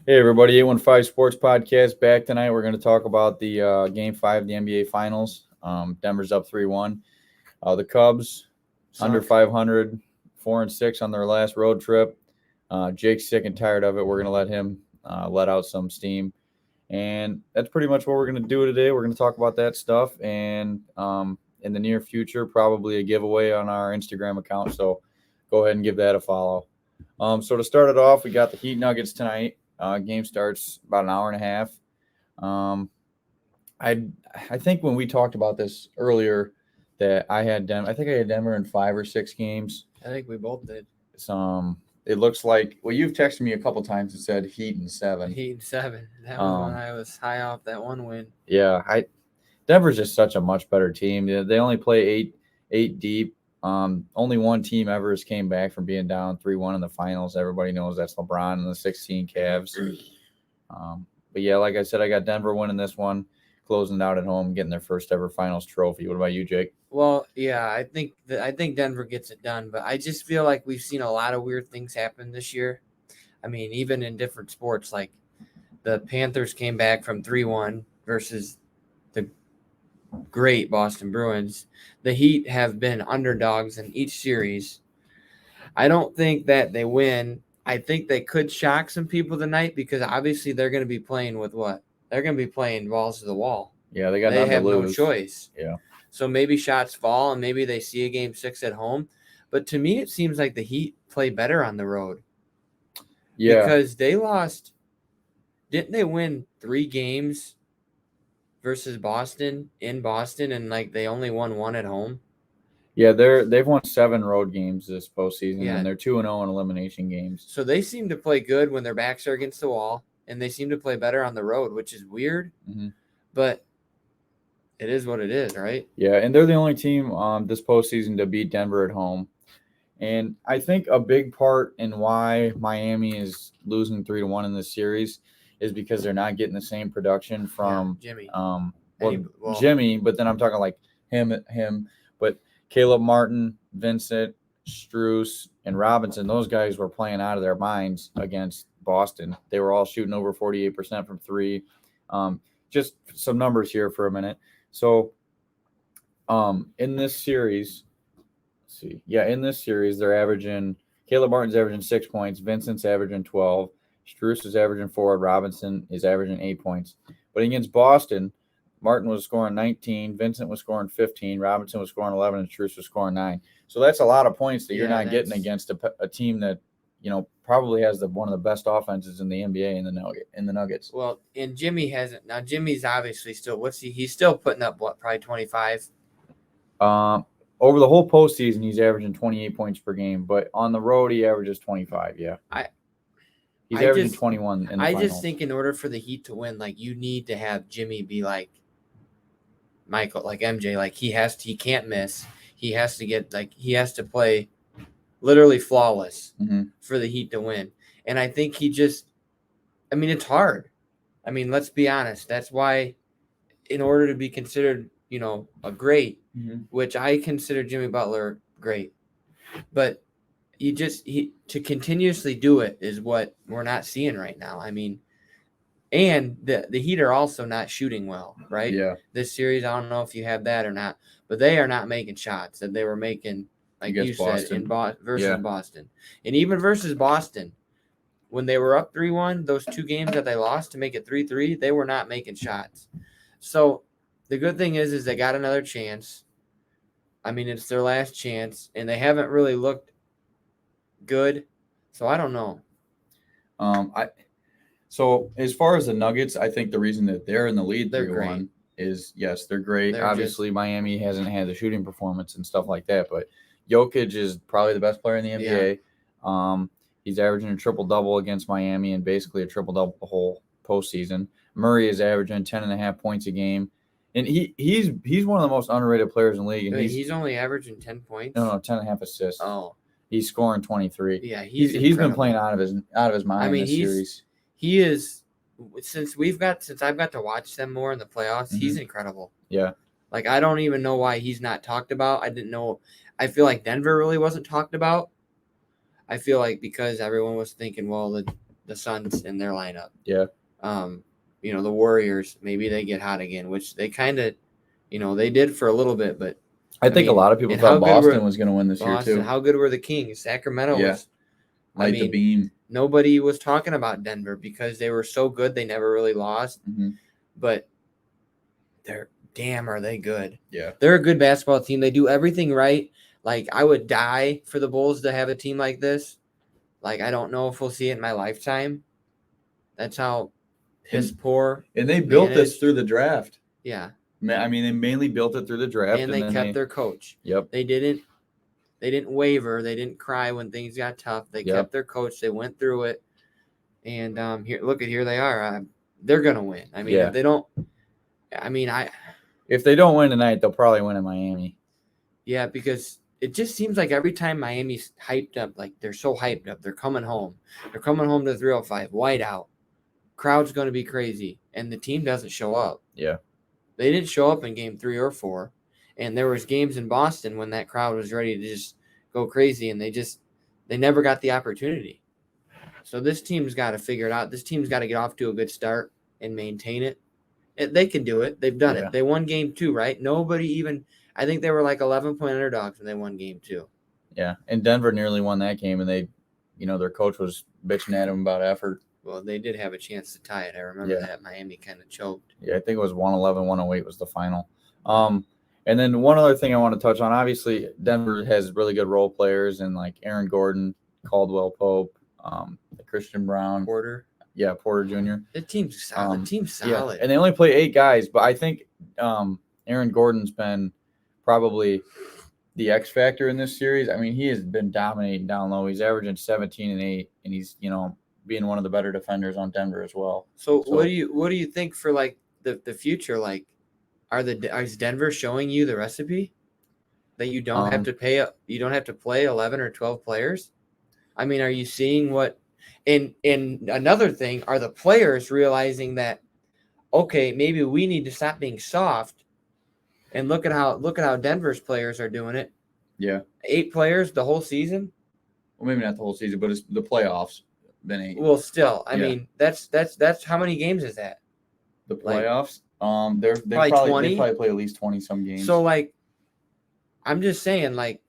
Hey everybody, 815 Sports Podcast back tonight. We're going to talk about the Game 5 of the NBA Finals. Denver's up 3-1. The Cubs, under Suck. 500, 4-6 on their last road trip. Jake's sick and tired of it. We're going to let him let out some steam. And that's pretty much what we're going to do today. We're going to talk about that stuff. And in the near future, probably a giveaway on our Instagram account. So go ahead and give that a follow. So to start it off, we got the Heat Nuggets tonight. Game starts about an hour and a half. Um, I I think when we talked about this earlier, that I had Denver. I think I had Denver in 5 or 6 games. I think we both did. Some it looks like you've texted me a couple times and said Heat in 7. Heat 7. That was when Um, I was high off that one win. yeah, I Denver's just such a much better team. They only play eight deep. Only one team ever has came back from being down 3-1 in the finals. Everybody knows that's LeBron and the 16 Cavs. But yeah, like I said, I got Denver winning this one, closing it out at home, getting their first ever finals trophy. What about you, Jake? Well, yeah, I think Denver gets it done, but I just feel like we've seen a lot of weird things happen this year. I mean, even in different sports, like the Panthers came back from 3-1 versus the great Boston Bruins. The Heat have been underdogs in each series. I don't think that they win. I think they could shock some people tonight because obviously they're going to be playing with what? They're going to be playing balls to the wall. Yeah, they got They nothing to have no lose. choice. Yeah. So maybe shots fall and maybe they see a game 6 at home. But to me, it seems like the Heat play better on the road Yeah. because they lost. Didn't they win 3 games versus Boston in Boston and like they only won one at home? Yeah, they've won 7 road games this postseason, Yeah. and they're 2-0 in elimination games. So they seem to play good when their backs are against the wall, and they seem to play better on the road, which is weird, Hmm. but it is what it is, right? Yeah, and they're the only team this postseason to beat Denver at home. And I think a big part in why Miami is losing 3-1 in this series is because they're not getting the same production from Jimmy. um well Any, well, Jimmy, but then I'm talking like him, but Caleb Martin, Vincent, Struess, and Robinson, those guys were playing out of their minds against Boston. They were all shooting over 48% from three. Um, just some numbers here for a minute. So in this series, see. Yeah, in this series, they're averaging Caleb Martin's averaging 6 points, Vincent's averaging 12, Struess is averaging 4, Robinson is averaging 8 points. But against Boston, Martin was scoring 19, Vincent was scoring 15, Robinson was scoring 11, and Struess was scoring 9. So that's a lot of points that you're Yeah, not getting against a team that probably has one of the best offenses in the NBA in the Nuggets. well, and Jimmy hasn't. Now, Jimmy's obviously still, he's still putting up, what, probably 25? Um, Over the whole postseason, he's averaging 28 points per game, but on the road, he averages 25. Yeah. I, He's I averaging just, 21 in the I finals. just think in order for the Heat to win, like, you need to have Jimmy be like Michael, like MJ, like he can't miss. He has to get, like, he has to play literally flawless Mm-hmm. for the Heat to win. And I think I mean, it's hard. I mean, let's be honest. That's why, in order to be considered, a great, Mm-hmm. which I consider Jimmy Butler great, but to continuously do it is what we're not seeing right now. I mean, and the Heat are also not shooting well, right? Yeah. This series, I don't know if you have that or not, but they are not making shots that they were making, like Against you said, Boston. versus Yeah. Boston, and even versus Boston. When they were up 3-1, those 2 games that they lost to make it 3-3, they were not making shots. So the good thing is they got another chance. I mean, it's their last chance, and they haven't really looked good. So I don't know. I So as far as the Nuggets, I think the reason that they're in the lead They're 3-1 great. is yes, they're great. They're Obviously, Miami hasn't had the shooting performance and stuff like that, but Jokic is probably the best player in the NBA. He's averaging a triple double against Miami and basically a triple double the whole postseason. Murray is averaging 10.5 points a game, and he's one of the most underrated players in the league. And he's only averaging 10 points. no 10.5 assists. Oh, He's scoring 23. yeah, He's been playing out of his mind. I mean, this series. He is, since I've got to watch them more in the playoffs, he's incredible. Yeah. Like, I don't even know why he's not talked about. I didn't know. I feel like Denver really wasn't talked about. I feel like because everyone was thinking, well, the Suns in their lineup. Yeah. The Warriors, maybe they get hot again, which they kind of, they did for a little bit, but I think a mean, lot of people and how thought good were Boston was going to win this Boston, year too. how good were the Kings? Sacramento Yeah. was, Light the beam. nobody was talking about Denver because they were so good. They never really lost, but are they good? Yeah. They're a good basketball team. They do everything right. Like, I would die for the Bulls to have a team like this. Like, I don't know if we'll see it in my lifetime. That's how piss poor. And they built this managed. through the draft. Yeah. I mean, they mainly built it through the draft. And they kept their coach. Yep. They didn't waver. They didn't cry when things got tough. They kept their coach. They went through it. And here they are. They're gonna win. I mean, if they don't, if they don't win tonight, they'll probably win in Miami. Yeah, because it just seems like every time Miami's hyped up, like they're so hyped up, they're coming home. They're coming home to 305, white out. Crowd's going to be crazy, and the team doesn't show up. Yeah. They didn't show up in game 3 or 4, and there was games in Boston when that crowd was ready to just go crazy, and they never got the opportunity. So this team's got to figure it out. This team's got to get off to a good start and maintain it. They can do it. They've done it. They won game 2, right? I think they were like 11-point underdogs when they won game 2. Yeah, and Denver nearly won that game, and they, their coach was bitching at them about effort. Well, they did have a chance to tie it. I remember that. Miami kind of choked. Yeah, I think it was 111, 108 was the final. And then one other thing I want to touch on, obviously, Denver has really good role players, and like Aaron Gordon, Caldwell Pope, Christian Brown. Porter. Yeah, Porter Jr. The team's solid. Yeah. And they only play 8 guys, but I think Aaron Gordon's been probably the X factor in this series. I mean, he has been dominating down low. He's averaging 17 and 8, and he's, being one of the better defenders on Denver as well. So what do you think for like the future? Like, is Denver showing you the recipe that you don't have to play 11 or 12 players? I mean, are you seeing what? And another thing, are the players realizing that, okay, maybe we need to stop being soft and look at how Denver's players are doing it. Yeah. 8 players the whole season? Well, maybe not the whole season, but it's the playoffs. Been 8. Well, still, I mean, that's how many games is that? The playoffs? They probably play at least 20 some games. So like, I'm just saying, like,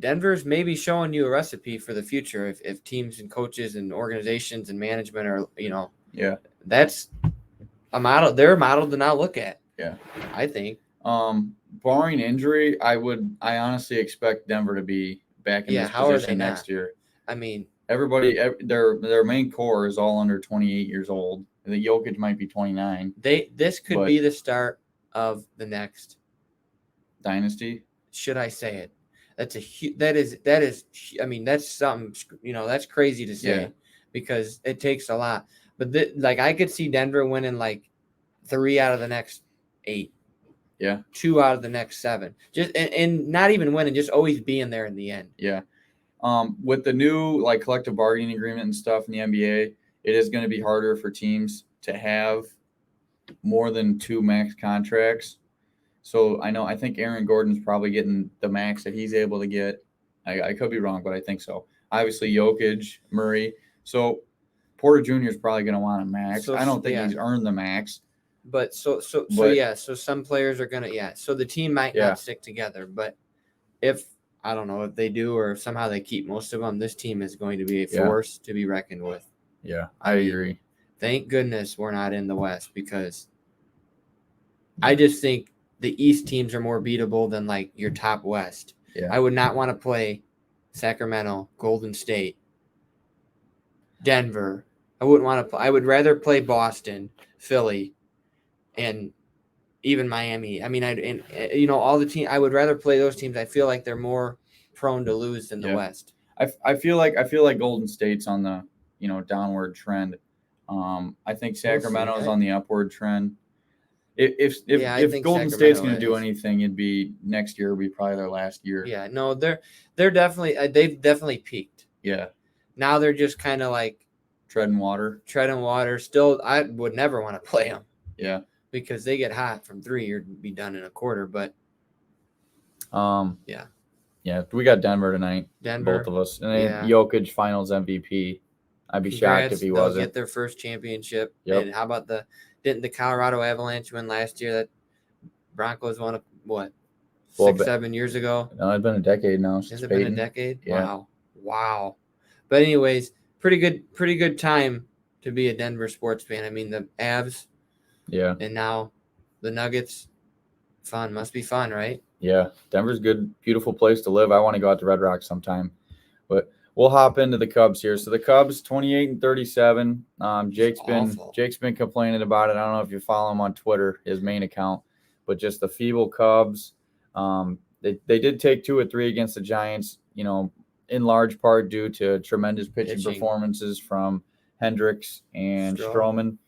Denver's maybe showing you a recipe for the future if teams and coaches and organizations and management are, that's a model. They're a model to now look at. Yeah. I think. Barring injury, I honestly expect Denver to be back in this position next year. I mean, everybody, their main core is all under 28 years old. The Jokic might be 29. This could be the start of the next dynasty. Should I say it? That is. I mean, that's something. That's crazy to say because it takes a lot. But I could see Denver winning like 3 out of the next 8. Yeah. 2 out of the next 7. Just and not even winning, just always being there in the end. Yeah. With the new collective bargaining agreement and stuff in the NBA, it is going to be harder for teams to have more than 2 max contracts. So I think Aaron Gordon's probably getting the max that he's able to get. I could be wrong, but I think so. Obviously, Jokic, Murray. So Porter Jr. is probably going to want a max. I don't think he's earned the max. But so some players are going to, so the team might not stick together. But I don't know if they do or if somehow they keep most of them, this team is going to be a force to be reckoned with. Yeah, I agree. Thank goodness we're not in the West because I just think the East teams are more beatable than your top West. Yeah. I would not want to play Sacramento, Golden State, Denver. I wouldn't want to play. I would rather play Boston, Philly, and even Miami. I mean, all the teams. I would rather play those teams. I feel like they're more prone to lose than the West. I feel like Golden State's on the downward trend. I think Sacramento's on the upward trend. If Golden State's going to do anything, it'd be next year. Would be probably their last year. Yeah, no, they're definitely they've definitely peaked. Yeah. Now they're just kind of treading water. Still, I would never want to play them. Yeah. Because they get hot from 3, you'd be done in a quarter. But yeah, we got Denver tonight. Denver, both of us, and then Jokic Finals MVP. I'd be shocked if he They'll wasn't. get their first championship. Yep. And how about didn't the Colorado Avalanche win last year? That Broncos won what? Well, 6-7 years ago. No, it's been a decade now. Has Since it Peyton. been a decade? Yeah. Wow. But anyways, pretty good time to be a Denver sports fan. I mean, the Avs. Yeah. And now the Nuggets. Fun. Must be fun, right? Yeah. Denver's a good, beautiful place to live. I want to go out to Red Rocks sometime. But we'll hop into the Cubs here. So the Cubs, 28-37. Jake's been complaining about it. I don't know if you follow him on Twitter, his main account, but just the feeble Cubs. They did take 2 or 3 against the Giants, in large part due to tremendous pitching performances from Hendricks and Stroman.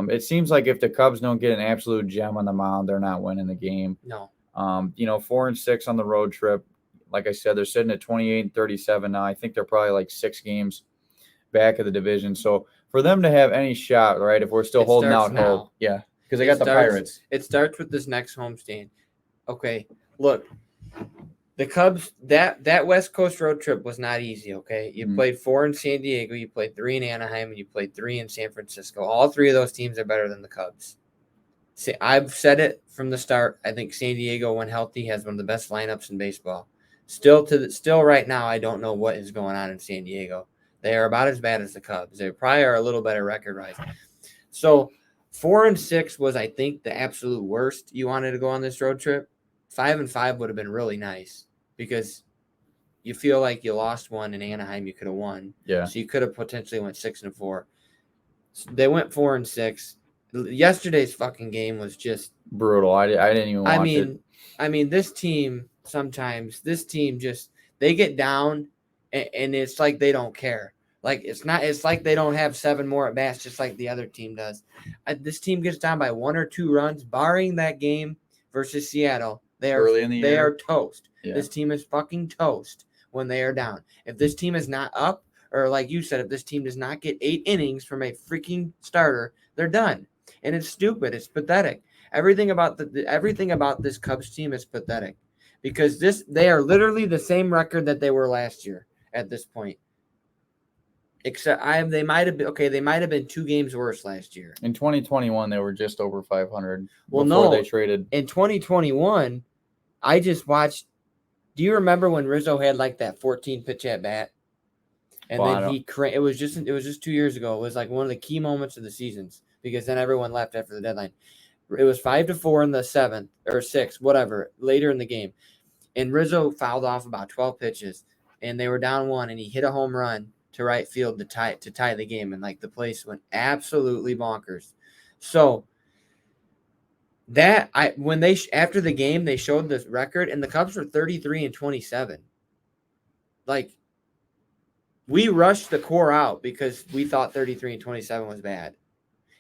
It seems like if the Cubs don't get an absolute gem on the mound, they're not winning the game. No. 4-6 on the road trip. Like I said, they're sitting at 28-37 now. I think they're probably like 6 games back of the division. So for them to have any shot, right, if we're still holding out hope. Yeah, because they got the Pirates. It starts with this next homestand. Okay, look. The Cubs, that West Coast road trip was not easy, okay? You played 4 in San Diego, you played 3 in Anaheim, and you played 3 in San Francisco. All 3 of those teams are better than the Cubs. See, I've said it from the start. I think San Diego, when healthy, has one of the best lineups in baseball. Still right now, I don't know what is going on in San Diego. They are about as bad as the Cubs. They probably are a little better record-wise. So 4-6 was, I think, the absolute worst you wanted to go on this road trip. 5-5 would have been really nice because you feel like you lost one in Anaheim, you could have won. Yeah. So you could have potentially went 6-4. So they went 4-6. Yesterday's fucking game was just brutal. I didn't even watch it. I mean, this team just they get down and it's like they don't care. Like it's like they don't have 7 more at bats just like the other team does. This team gets down by 1 or 2 runs, barring that game versus Seattle. They are toast. Yeah. This team is fucking toast when they are down. If this team is not up, or like you said, if this team does not get 8 innings from a freaking starter, they're done. And it's stupid. It's pathetic. Everything about this Cubs team is pathetic because they are literally the same record that they were last year at this point. Except they might have been 2 games worse last year. In 2021, they were just over 500. Well, before they traded. In 2021, I just watched. Do you remember when Rizzo had like that 14 pitch at bat, and then it was just 2 years ago. It was like one of the key moments of the seasons because then everyone left after the deadline. It was 5-4 in the 7th or 6th, whatever, later in the game, and Rizzo fouled off about 12 pitches, and they were down 1, and he hit a home run to right field to tie the game, and like the place went absolutely bonkers. So after the game they showed the record, and the Cubs were 33-27. Like we rushed the core out because we thought 33-27 was bad.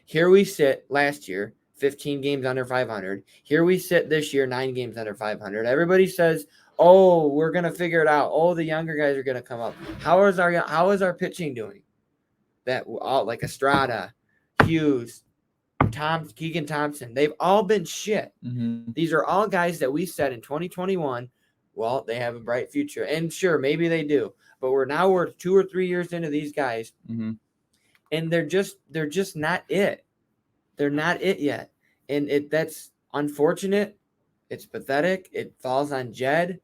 Here we sit last year, 15 games under 500. Here we sit this year, 9 games under 500. Everybody says, "Oh, we're gonna figure it out. Oh, the younger guys are gonna come up." How is our pitching doing? That all like Estrada, Hughes, Keegan Thompson, they've all been shit. Mm-hmm. These are all guys that we said in 2021, well, they have a bright future. And sure, maybe they do. But we're 2 or 3 years into these guys, and they're just not it. They're not it yet. And that's unfortunate. It's pathetic. It falls on Jed.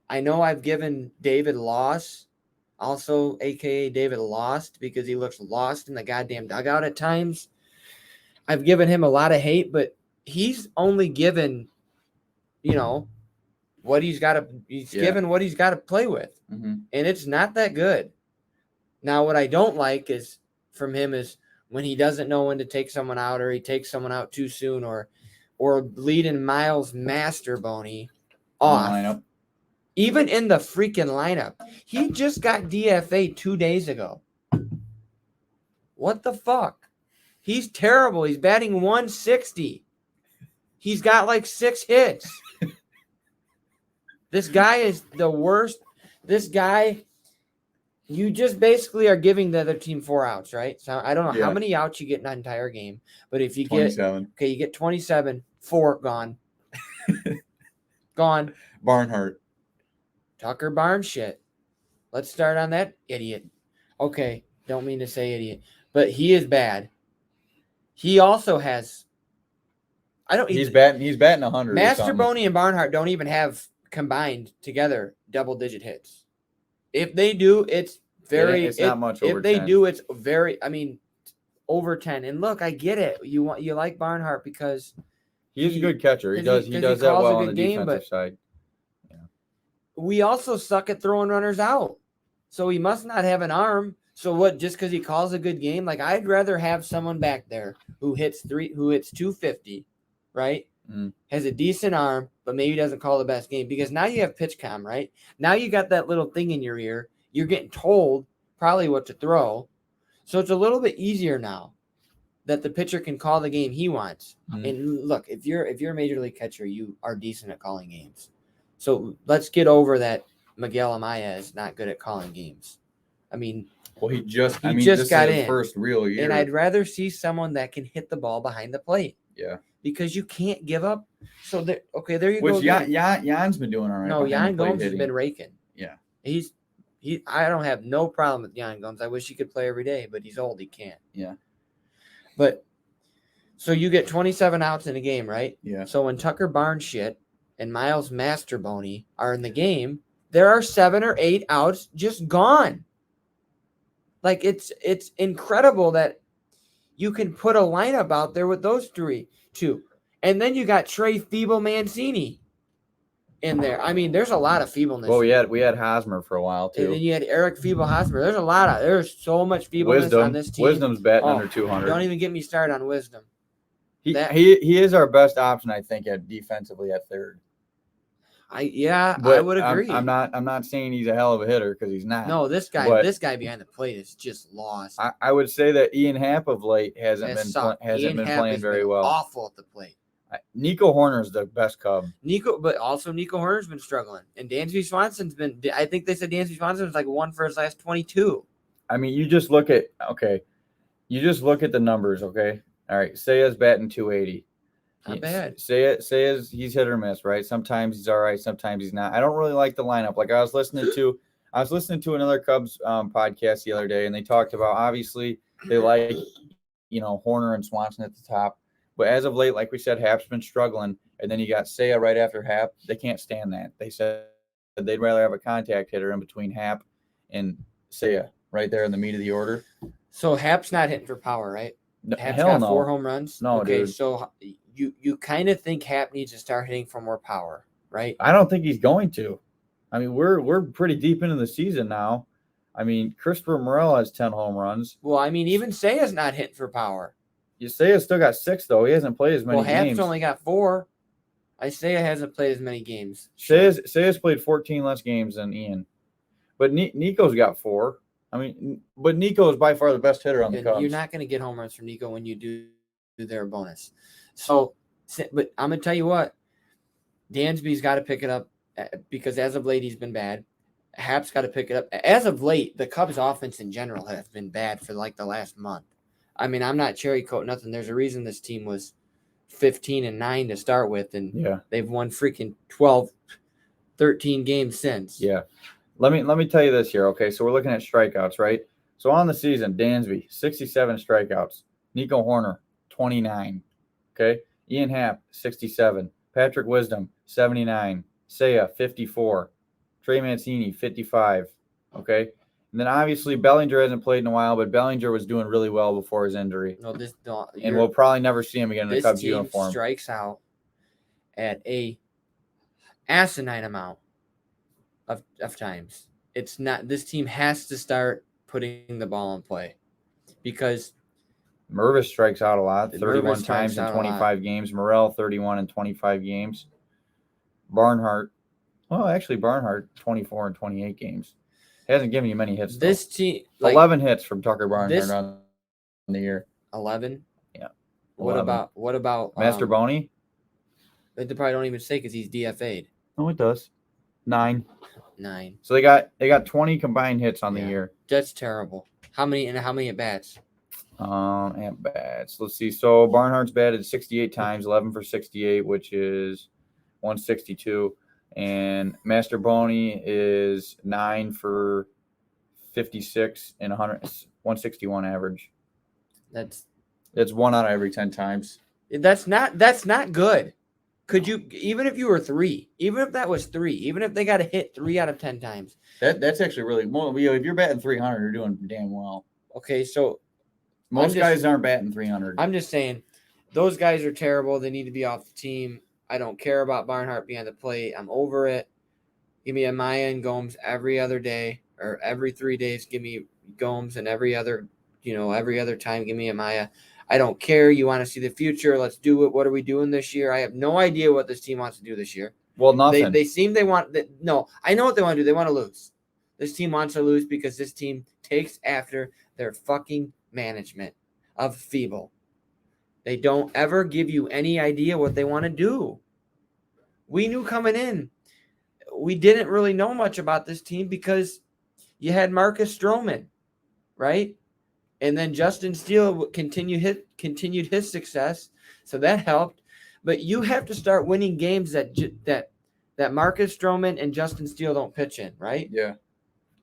I know I've given David loss, also a.k.a. David Lost, because he looks lost in the goddamn dugout at times. I've given him a lot of hate, but he's only given, what he's got to. Given what he's got to play with, and it's not that good. Now, what I don't like is from him is when he doesn't know when to take someone out, or he takes someone out too soon, or leading Miles Masterbony off. Lineup. Even in the freaking lineup, he just got DFA'd 2 days ago. What the fuck? He's terrible. He's batting 160. He's got like 6 hits. This guy is the worst. This guy, you just basically are giving the other team 4 outs, right? So I don't know how many outs you get in that entire game, but if you 27. you get 27, 4 gone. Gone. Barnhart. Tucker Barnes shit. Let's start on that idiot. Okay. Don't mean to say idiot, but he is bad. He also has. I don't. He's batting 100. Master Boney and Barnhart don't even have combined together double-digit hits. If they do, it's very. It's not much over If they 10. do, it's very. I mean, over 10. And look, I get it. You like Barnhart because he's a good catcher. He 'cause does he that calls a well on good the game, defensive but- side. we also suck at throwing runners out. So he must not have an arm. So what? Just because he calls a good game, like I'd rather have someone back there who hits 250, right? Mm. Has a decent arm, but maybe doesn't call the best game because now you have pitch com, right? Now you got that little thing in your ear. You're getting told probably what to throw, so it's a little bit easier now that the pitcher can call the game he wants. Mm. And look, if you're a major league catcher, you are decent at calling games. So let's get over that. Miguel Amaya is not good at calling games. I mean, Well, he just got this is his in. first real year. and I'd rather see someone that can hit the ball behind the plate. Yeah. Because you can't give up. So there you Which go. again. Jan's been doing all right. No, behind Yan the plate Gomes has hitting. been raking. Yeah. I don't have no problem with Yan Gomes. I wish he could play every day, but he's old. He can't. Yeah. But so you get 27 outs in a game, right? Yeah. So when Tucker Barnes and Miles Masterboney are in the game, there are 7 or 8 outs just gone. Like it's incredible that you can put a lineup out there with those two. And then you got Trey Feeble Mancini in there. I mean, there's a lot of feebleness. Well, we had Hosmer for a while And then too. you had Eric Feeble Hosmer. There's so much feebleness on this team. Wisdom's batting Oh, under 200. Don't even get me started on Wisdom. He that- is our best option, I think, at defensively at third. I But would agree. I'm not saying he's a hell of a hitter because he's not. No, this guy behind the plate is just lost. I would say that Ian Happ of late hasn't Has been sucked. hasn't Ian been Happ playing has very been well. Awful at the plate. Nico Horner's the best Cub. Nico Horner's been struggling, and Dansby Swanson's been. I think they said Dansby Swanson was like 1 for his last 22. I mean, you just look at the numbers, okay? All right, Seiya's batting 280. Not bad. Seiya's he's hit or miss, right? Sometimes he's all right, sometimes he's not. I don't really like the lineup. Like I was listening to another Cubs podcast the other day, and they talked about obviously they like Horner and Swanson at the top, but as of late, like we said, Happ's been struggling, and then you got Seiya right after Happ. They can't stand that. They said they'd rather have a contact hitter in between Happ and Seiya right there in the meat of the order. So Happ's not hitting for power, right? No, Happ's hell got no. 4 home runs. No, okay, dude. so you kind of think Happ needs to start hitting for more power, right? I don't think he's going to. I mean, we're pretty deep into the season now. I mean, Christopher Morel has 10 home runs. Well, I mean, even Seiya's not hitting for power. Seiya's still got 6 though. He hasn't played as many Happ's games. only got 4. Seiya hasn't played as many games. Seiya's played 14 less games than Ian, but Nico's got 4. I mean, but Nico is by far the best hitter on the And Cubs. you're not going to get home runs from Nico when you do their bonus. So, but I'm going to tell you what, Dansby's got to pick it up because as of late he's been bad. Happ's got to pick it up. As of late, the Cubs offense in general has been bad for like the last month. I mean, I'm not cherry coating nothing. There's a reason this team was 15-9 to start with, and Yeah. they've won freaking 12, 13 games since. Yeah. Let me tell you this here. Okay, so we're looking at strikeouts, right? So on the season, Dansby 67 strikeouts, Nico Horner 29. Okay, Ian Happ 67, Patrick Wisdom 79, Seiya 54, Trey Mancini 55. Okay, and then obviously Bellinger hasn't played in a while, but Bellinger was doing really well before his injury, No, and we'll probably never see him again in the this Cubs team uniform. strikes out at a asinine amount of times. It's not. This team has to start putting the ball in play because Mervis strikes out a lot, Mervis 31 strikes times in out a lot. 25 games. Morel 31 in 25 games. Barnhart 24 in 28 games. He hasn't given you many hits. this team, 11 hits from Tucker Barnhart this- on the year. 11. Yeah. What 11. about Master Boney? They probably don't even say because he's DFA'd. No, it does. 9. 9. So they got 20 combined hits on the Yeah. year. That's terrible. How many at bats? At bats. Let's see. So Barnhart's batted 68 times, 11 for 68, which is 162. And Master Boney is 9 for 56 and 161 average. That's It's 1 out of every 10 times. That's not good. Could you, even if you were 3, even if that was 3, even if they got to hit 3 out of 10 times? That's actually really well. If you're batting 300, you're doing damn well. Okay, so most guys aren't batting 300. I'm just saying, those guys are terrible. They need to be off the team. I don't care about Barnhart being on the plate. I'm over it. Give me Amaya and Gomes every other day, or every 3 days. Give me Gomes, and every other time, give me Amaya. I don't care. You want to see the future? Let's do it. What are we doing this year? I have no idea what this team wants to do this year. Well, nothing. They want that. No, I know what they want to do. They want to lose. This team wants to lose because this team takes after their fucking management of feeble. They don't ever give you any idea what they want to do. We knew coming in. We didn't really know much about this team because you had Marcus Stroman, right? And then Justin Steele continued his success, so that helped. But you have to start winning games that Marcus Stroman and Justin Steele don't pitch in, right? Yeah.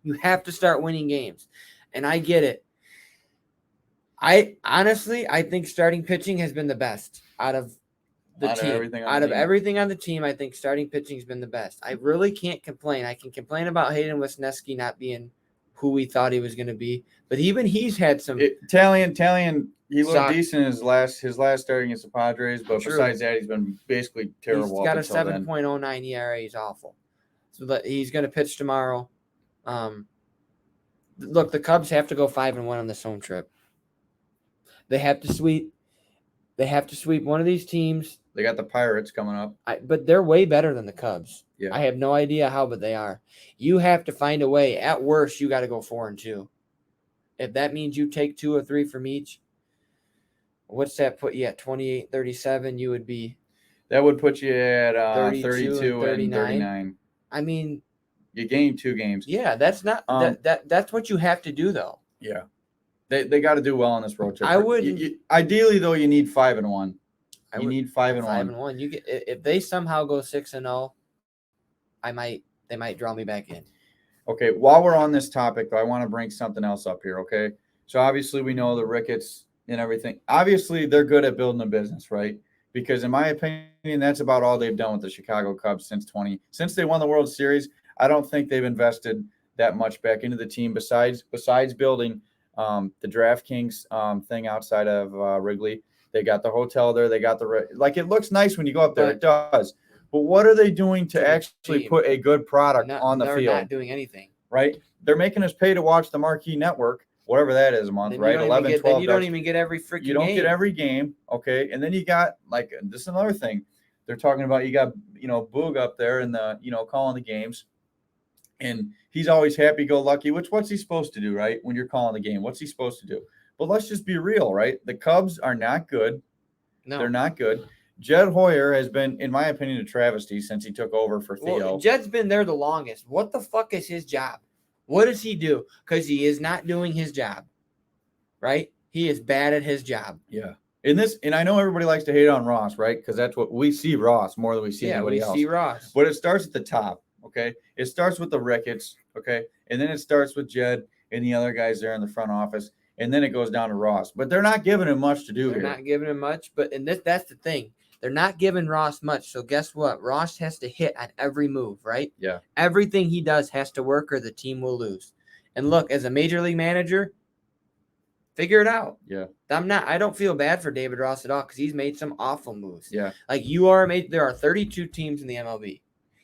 You have to start winning games, and I get it. I think starting pitching has been the best out of the team. Everything on the team, I think starting pitching has been the best. I really can't complain. I can complain about Hayden Wesneski not being who we thought he was going to be, but even he's had some. Talion, he looked decent his last start against the Padres, but besides that, he's been basically terrible. He's got a 7.09 ERA. He's awful. So he's going to pitch tomorrow. Look, the Cubs have to go 5-1 on this home trip. They have to sweep one of these teams. They got the Pirates coming up. But they're way better than the Cubs. Yeah. I have no idea how, but they are. You have to find a way. At worst, you got to go 4-2. If that means you take 2 or 3 from each, what's that put you at? 28-37, you would be. That would put you at 32 and 39. I mean, you gained 2 games. Yeah, that's not that's what you have to do though. Yeah. They got to do well on this road trip. I would ideally though, you need 5-1. You need 5-1. 5-1. You get if they somehow go 6-0, they might draw me back in. Okay, while we're on this topic, though, I want to bring something else up here, okay? So obviously we know the Ricketts and everything. Obviously they're good at building a business, right? Because in my opinion, that's about all they've done with the Chicago Cubs since they won the World Series. I don't think they've invested that much back into the team besides building the DraftKings thing outside of Wrigley. They got the hotel there. They got it looks nice when you go up there. It does. But what are they doing to actually put a good product on the field? They're not doing anything. Right? They're making us pay to watch the Marquee Network, whatever that is a month, right? 11, 12. You don't even get every freaking game. You don't get every game, okay? And then you got, this is another thing. They're talking about you got, Boog up there and calling the games. And he's always happy-go-lucky, what's he supposed to do, right? When you're calling the game, what's he supposed to do? But let's just be real, right? The Cubs are not good. No. They're not good. Jed Hoyer has been, in my opinion, a travesty since he took over for Theo. Well, Jed's been there the longest. What the fuck is his job? What does he do? Because he is not doing his job, right? He is bad at his job. Yeah. And I know everybody likes to hate on Ross, right? Because that's what we see Ross more than we see anybody else. Yeah, we see Ross. But it starts at the top, okay? It starts with the Ricketts, okay? And then it starts with Jed and the other guys there in the front office. And then it goes down to Ross. But they're not giving him much to do here. They're not giving him much. But that's the thing. They're not giving Ross much. So guess what? Ross has to hit on every move, right? Yeah. Everything he does has to work or the team will lose. And look, as a major league manager, figure it out. Yeah. I don't feel bad for David Ross at all because he's made some awful moves. Yeah. There are 32 teams in the MLB.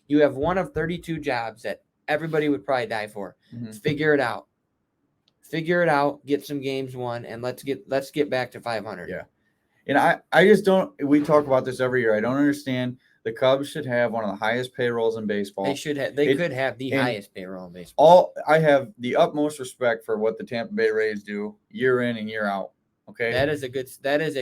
You have one of 32 jobs that everybody would probably die for. Mm-hmm. Figure it out. Get some games won, and let's get back to 500. Yeah. And I just don't – we talk about this every year. I don't understand. The Cubs should have one of the highest payrolls in baseball. They should have. They could have the highest payroll in baseball. I have the utmost respect for what the Tampa Bay Rays do year in and year out. Okay, that is a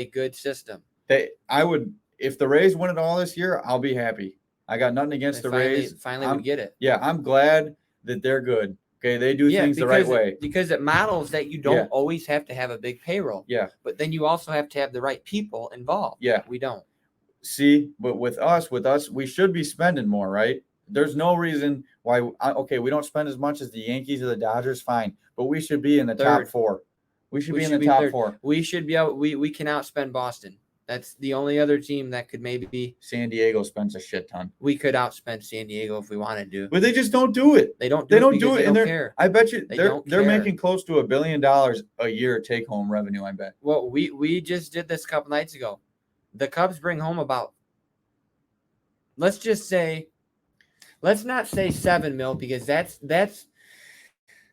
good system. If the Rays win it all this year, I'll be happy. I got nothing against the Rays. Finally, we get it. Yeah, I'm glad that they're good. Okay, they do things the right way. Because it models that you don't always have to have a big payroll. Yeah. But then you also have to have the right people involved. Yeah. We don't. See, but with us, we should be spending more, right? There's no reason Okay, we don't spend as much as the Yankees or the Dodgers, fine, but we should be in the top Third. four. We should We be in should the be top third. four. We should be out. We can outspend Boston. That's the only other team that could maybe San Diego spends a shit ton, we could outspend San Diego if we wanted to. but they just don't do it. They don't. They don't because do it, they and don't care. I bet you They they're don't they're care. making close to $1 billion a year take home revenue. I bet. Well, we just did this a couple nights ago. The Cubs bring home about. Let's just say, let's not say 7 mil because that's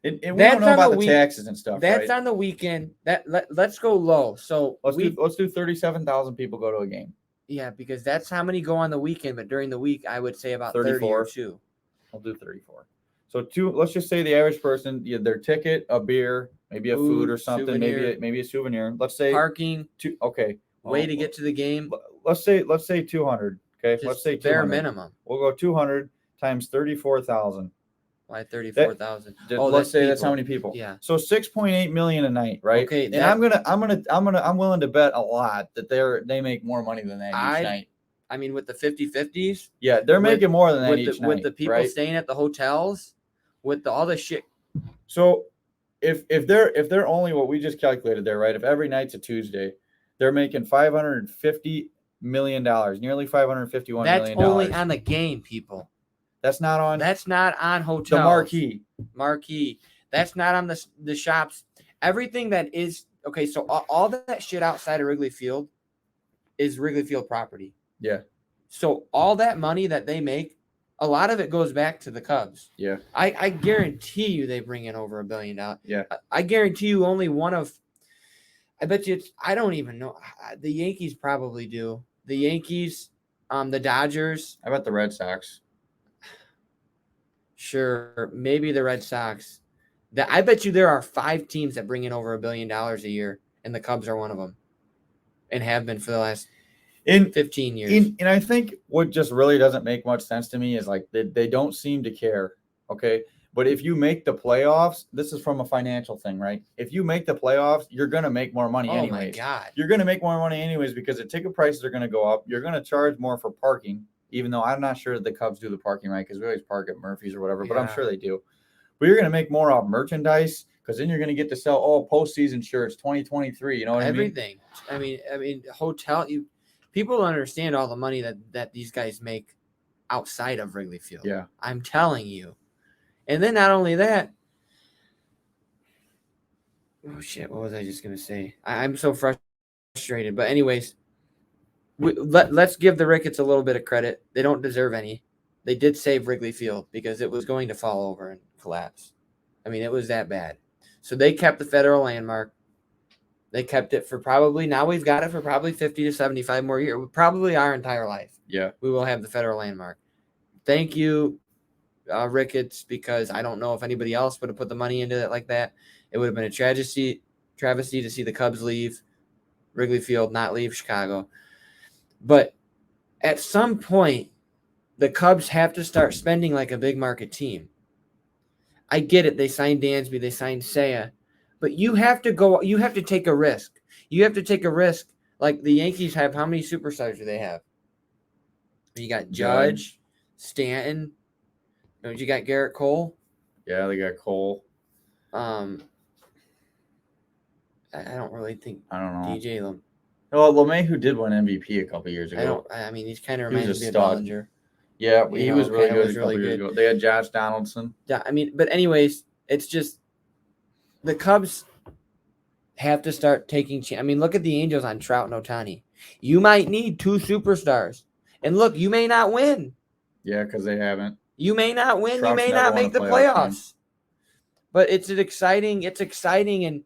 And we That's don't know on about the the week- taxes and stuff. that's right? on the weekend. Let's go low. So Let's do 37,000 people go to a game. yeah, because that's how many go on the weekend. But during the week, I would say about 30 or 34. 2. I'll do 34. So let's just say the average person, their ticket, a beer, maybe a food or something, souvenir. maybe a souvenir. Let's say Parking, two. Okay. way to get to the game. Let's say 200. Okay. Just Let's say 200. bare minimum. We'll go 200 times 34,000. Why 34,000? Let's say that's how many people. Yeah. So 6.8 million a night, right? Okay, And I'm willing to bet a lot that they make more money than that each night. I mean, with the 50-50s, Yeah, they're making more than that each night. with the people right? staying at the hotels, with all the shit. So if they're only what we just calculated there, right? If every night's a Tuesday, they're making $550 million, nearly $551 That's million. only on the game, people. That's not on That's not on hotels. the marquee. Marquee. That's not on the shops. Everything that is okay. So all that shit outside of Wrigley Field is Wrigley Field property. Yeah. So all that money that they make, a lot of it goes back to the Cubs. Yeah. I guarantee you they bring in over $1 billion. Yeah. I guarantee you only one of. I bet you I don't even know. The Yankees probably do. The Yankees, the Dodgers. How about the Red Sox? Sure, maybe the Red Sox. I bet you there are 5 teams that bring in over $1 billion a year, and the Cubs are one of them, and have been for the last 15 years. And I think what just really doesn't make much sense to me is like they don't seem to care. Okay. But if you make the playoffs, this is from a financial thing, right? If you make the playoffs, you're going to make more money Oh anyways. my God. You're going to make more money anyways because the ticket prices are going to go up. You're going to charge more for parking, even though I'm not sure that the Cubs do the parking right because we always park at Murphy's or whatever, but I'm Yeah. sure they do. But you're going to make more off merchandise because then you're going to get to sell postseason shirts 2023. You know what Everything. I mean, hotel. People don't understand all the money that these guys make outside of Wrigley Field. I mean? Yeah. I'm telling you. And then not only that. Oh shit! What was I just gonna say? I'm so frustrated. But anyways, let's give the Ricketts a little bit of credit. They don't deserve any. They did save Wrigley Field because it was going to fall over and collapse. I mean, it was that bad. So they kept the federal landmark. They kept it for now we've got it for probably 50 to 75 more years. Probably our entire life. Yeah. We will have the federal landmark. Thank you, Ricketts, because I don't know if anybody else would have put the money into it like that. It would have been a travesty to see the Cubs leave Wrigley Field, not leave Chicago. But at some point, the Cubs have to start spending like a big market team. I get it. They signed Dansby. They signed Seiya. But you have to take a risk. You have to take a risk. Like the Yankees have, how many superstars do they have? You got Judge, Stanton. You got Garrett Cole. Yeah, they got Cole. I don't really think I don't know. DJ Lam. Well, LeMahieu did win MVP a couple years ago. I mean, he's kind of He was reminds a me of stud. Bellinger. Yeah, You he know, was really kinda good was a couple really years good. ago. They had Josh Donaldson. Yeah, I mean, but anyways, it's just the Cubs have to start taking. I mean, look at the Angels on Trout and Ohtani. You might need 2 superstars, and look, you may not win. Yeah, because they haven't. You may not win. Trout's You may never not won a make the playoff game. playoffs. But it's exciting, and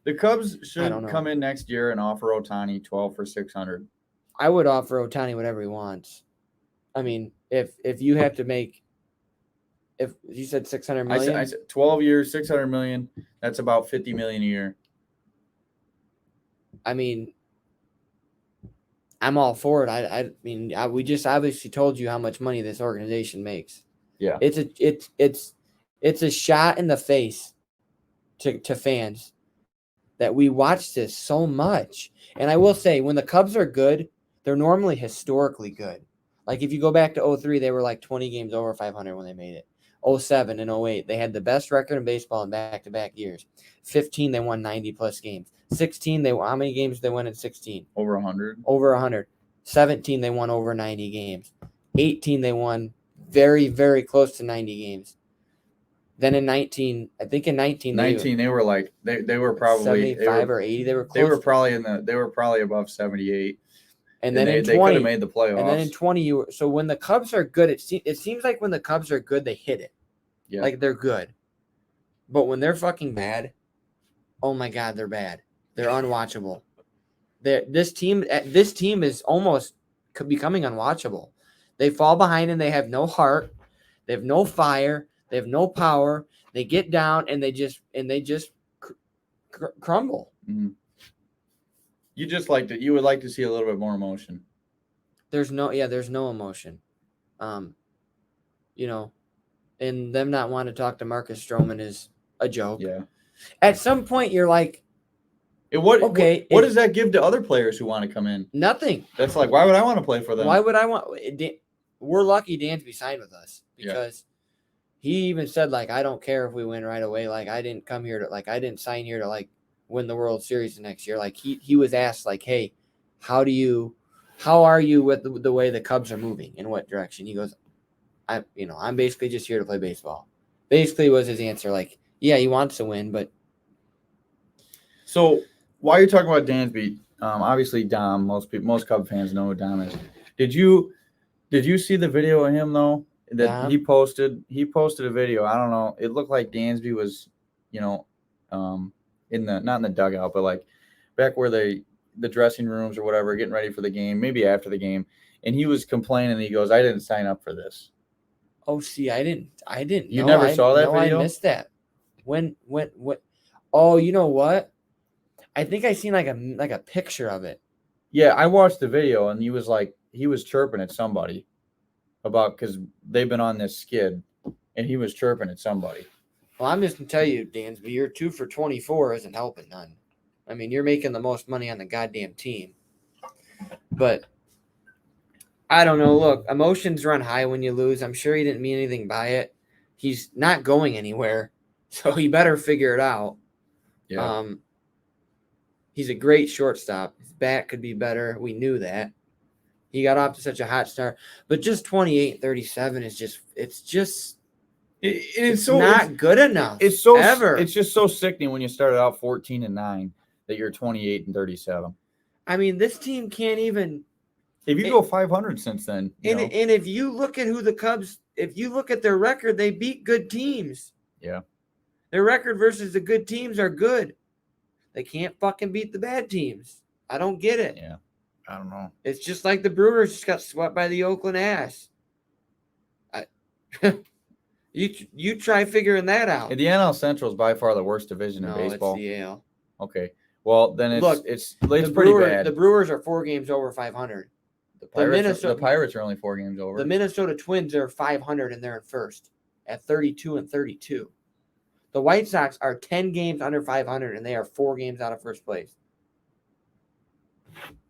The Cubs I should don't know. come in next year and offer Ohtani 12 for $600. I would offer Ohtani whatever he wants. I mean, if you have to make, if you said 600 million, I said 12 years, 600 million. That's about 50 million a year. I mean, I'm all for it. I mean, we just obviously told you how much money this organization makes. Yeah. It's a shot in the face to fans that we watch this so much. And I will say, when the Cubs are good, they're normally historically good. Like if you go back to 03, they were like 20 games over 500 when they made it. 07 and 08, they had the best record in baseball in back-to-back years. 15, they won 90-plus games. 16, how many games did they win in 16? Over 100. Over 100. 17, they won over 90 games. 18, they won very, very close to 90 games. Then in 19, I think in 19, they were like they were probably 75 or 80. They were close. They were probably above 78. And then in 20, they could have made the playoffs. And then in 20, so when the Cubs are good, it seems like when the Cubs are good, they hit it. Yeah. Like they're good. But when they're fucking bad, oh my God, they're bad. They're unwatchable. This team is almost becoming unwatchable. They fall behind and they have no heart. They have no fire. They have no power. They get down and they just crumble. Mm-hmm. You would like to see a little bit more emotion. There's no emotion. And them not wanting to talk to Marcus Stroman is a joke. Yeah. At some point, you're like, what does that give to other players who want to come in? Nothing. That's like, why would I want to play for them? Why would I want? We're lucky Dansby signed with us because he even said, like, I don't care if we win right away. Like, I didn't come here to, like, I didn't sign here to, like, win the World Series the next year. Like, he was asked, like, hey, how are you with the way the Cubs are moving? In what direction? He goes, I'm basically just here to play baseball. Basically was his answer. Like, yeah, he wants to win, but. So while you're talking about Dansby, obviously Dom, most Cub fans know who Dom is. Did you see the video of him though? That he posted a video. I don't know. It looked like Dansby was, not in the dugout, but like back where the dressing rooms or whatever, getting ready for the game, maybe after the game, and he was complaining. He goes, "I didn't sign up for this." Oh, see, I didn't. You never saw that video? I missed that. When? Oh, you know what? I think I seen like a picture of it. Yeah, I watched the video, and he was chirping at somebody about because they've been on this skid, and he was chirping at somebody. Well, I'm just gonna tell you, Dansby, your 2 for 24 isn't helping none. I mean, you're making the most money on the goddamn team, but I don't know. Look, emotions run high when you lose. I'm sure he didn't mean anything by it. He's not going anywhere, so he better figure it out. Yeah. He's a great shortstop. His bat could be better. We knew that. He got off to such a hot start, but just 28-37 is it's not good enough. It's just so sickening when you started out 14-9 that you're 28-37. I mean, this team can't even. If you go 500 since then, and if you look at who the Cubs, if you look at their record, they beat good teams. Yeah, their record versus the good teams are good. They can't fucking beat the bad teams. I don't get it. Yeah, I don't know. It's just like the Brewers just got swept by the Oakland A's. You try figuring that out. And the NL Central is by far the worst division in baseball. It's the AL. Okay, well then it's pretty bad. The Brewers are 4 games over 500. The Pirates are only 4 games over. The Minnesota Twins are 500 and they're in first at 32-32. The White Sox are 10 games under 500 and they are 4 games out of first place.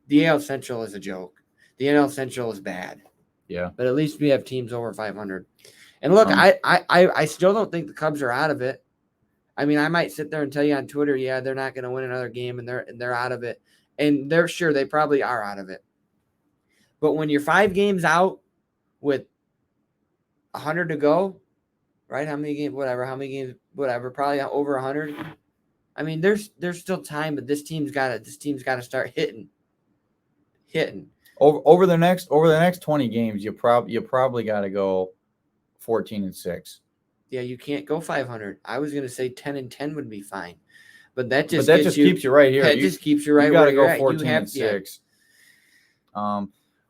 The AL Central is a joke. The NL Central is bad. Yeah, but at least we have teams over 500. And look, I still don't think the Cubs are out of it. I mean, I might sit there and tell you on Twitter, yeah, they're not going to win another game and they're out of it. And they're sure they probably are out of it. But when you're 5 games out with 100 to go, right? How many games? Whatever. Probably over 100. I mean, there's still time, but this team's got to start hitting. Over the next 20 games, you probably got to go 14-6. Yeah, you can't go 500. I was gonna say 10-10 would be fine, but that just keeps you right here. That just keeps you right. You got to go 14-6.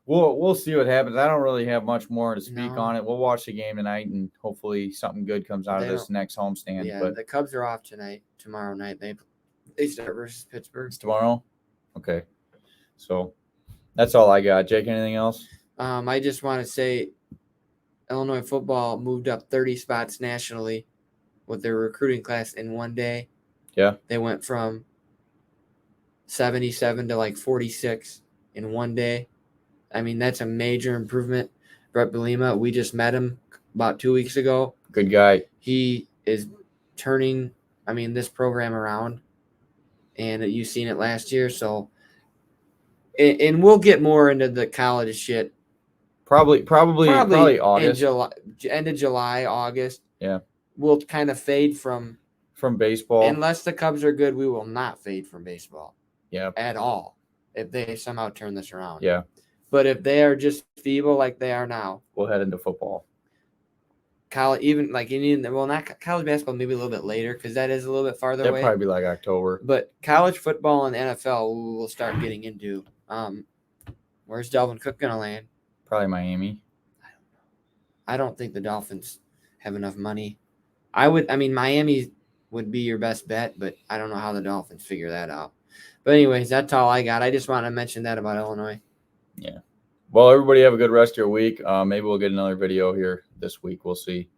We'll see what happens. I don't really have much more to speak on it. We'll watch the game tonight, and hopefully something good comes out of this next homestand. Yeah, but the Cubs are off tonight. Tomorrow night they start versus Pittsburgh. It's tomorrow. Okay, so that's all I got. Jake, anything else? I just want to say, Illinois football moved up 30 spots nationally with their recruiting class in one day. Yeah, they went from 77 to like 46 in one day. I mean, that's a major improvement. Brett Belima, we just met him about 2 weeks ago. Good guy. He is turning, this program around, and you've seen it last year. So, and we'll get more into the college shit. Probably In August. July, end of July, August. Yeah. We'll kind of fade from baseball. Unless the Cubs are good, we will not fade from baseball. Yeah. At all. If they somehow turn this around. Yeah. But if they are just feeble like they are now, we'll head into football. College, even like not college basketball, maybe a little bit later because that is a little bit farther That'd away. probably be like October. But college football and NFL, we will start getting into. Where's Dalvin Cook gonna land? Probably Miami. I don't think the Dolphins have enough money. Miami would be your best bet, but I don't know how the Dolphins figure that out. But anyways, that's all I got. I just want to mention that about Illinois. Yeah. Well, everybody have a good rest of your week. Maybe we'll get another video here this week. We'll see.